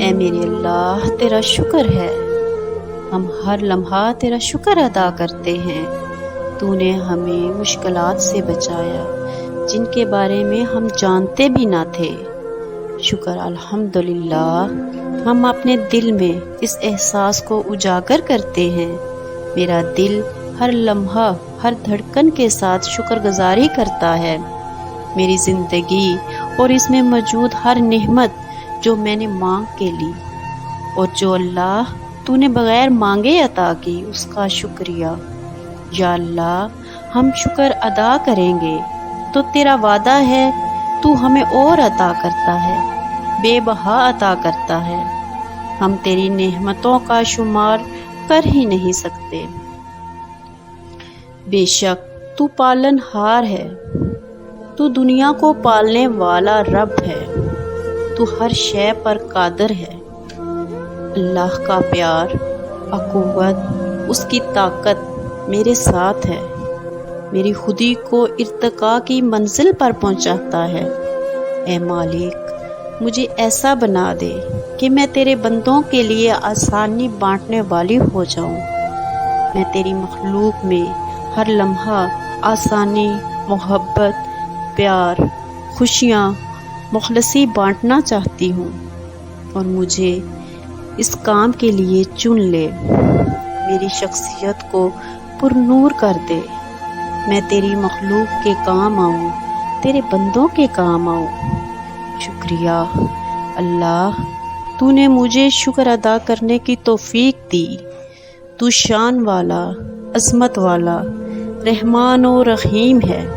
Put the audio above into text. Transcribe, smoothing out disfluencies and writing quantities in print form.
اے میرے اللہ تیرا شکر ہے، ہم ہر لمحہ تیرا شکر ادا کرتے ہیں۔ تو نے ہمیں مشکلات سے بچایا جن کے بارے میں ہم جانتے بھی نہ تھے۔ شکر الحمدللہ، ہم اپنے دل میں اس احساس کو اجاگر کرتے ہیں۔ میرا دل ہر لمحہ ہر دھڑکن کے ساتھ شکر گزاری کرتا ہے۔ میری زندگی اور اس میں موجود ہر نعمت جو میں نے مانگ کے لی اور جو اللہ تو نے بغیر مانگے عطا کی، اس کا شکریہ۔ یا اللہ، ہم شکر ادا کریں گے تو تیرا وعدہ ہے تو ہمیں اور عطا کرتا ہے، بے بہا عطا کرتا ہے۔ ہم تیری نعمتوں کا شمار کر ہی نہیں سکتے۔ بے شک تو پالن ہار ہے، تو دنیا کو پالنے والا رب ہے، تو ہر شے پر قادر ہے۔ اللہ کا پیار، اخوت، اس کی طاقت میرے ساتھ ہے، میری خودی کو ارتقاء کی منزل پر پہنچاتا ہے۔ اے مالک، مجھے ایسا بنا دے کہ میں تیرے بندوں کے لیے آسانی بانٹنے والی ہو جاؤں۔ میں تیری مخلوق میں ہر لمحہ آسانی، محبت، پیار، خوشیاں، مخلصی بانٹنا چاہتی ہوں، اور مجھے اس کام کے لیے چن لے۔ میری شخصیت کو پر نور کر دے، میں تیری مخلوق کے کام آؤں، تیرے بندوں کے کام آؤں۔ شکریہ اللہ، تو نے مجھے شکر ادا کرنے کی توفیق دی۔ تو شان والا، عظمت والا، رحمان و رحیم ہے۔